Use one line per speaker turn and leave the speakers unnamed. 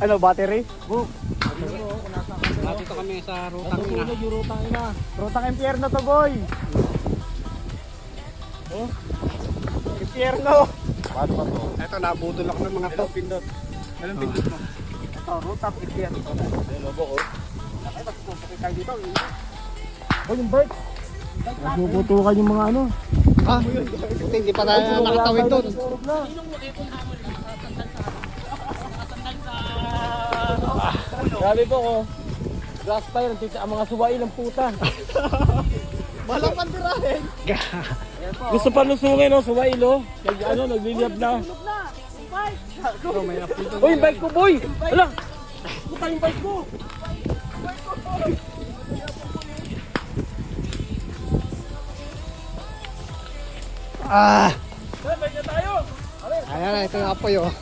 Ano, battery?
Book. Dito kami sa rutang ina.
Rutang ina. Rutang impyerno to, boy. Oh. Impyerno.
Paano ba to?
Ito, nabudol ako ng mga to.
Pindot.
Anong pindot mo?
Ito, rutang impyerno.
Ay, logo ko.
Ay, mas pupukin kayo dito.
Oh, yung bike. Nagpuputukan yung mga ano.
Ha? Hindi pa tayo nakatawid doon.
Sabi po ko, glass fire, ang mga suwain ng puta.
Walang pandirahin.
Gusto pa lusungin, no? Suwain, no? Kaya ano, nagliliyab na. Uy, yung bike ko, boy! Hala! Puta yung bike ko!
Ah!
Bike na tayo!
Ayan, ito yung apoy oh.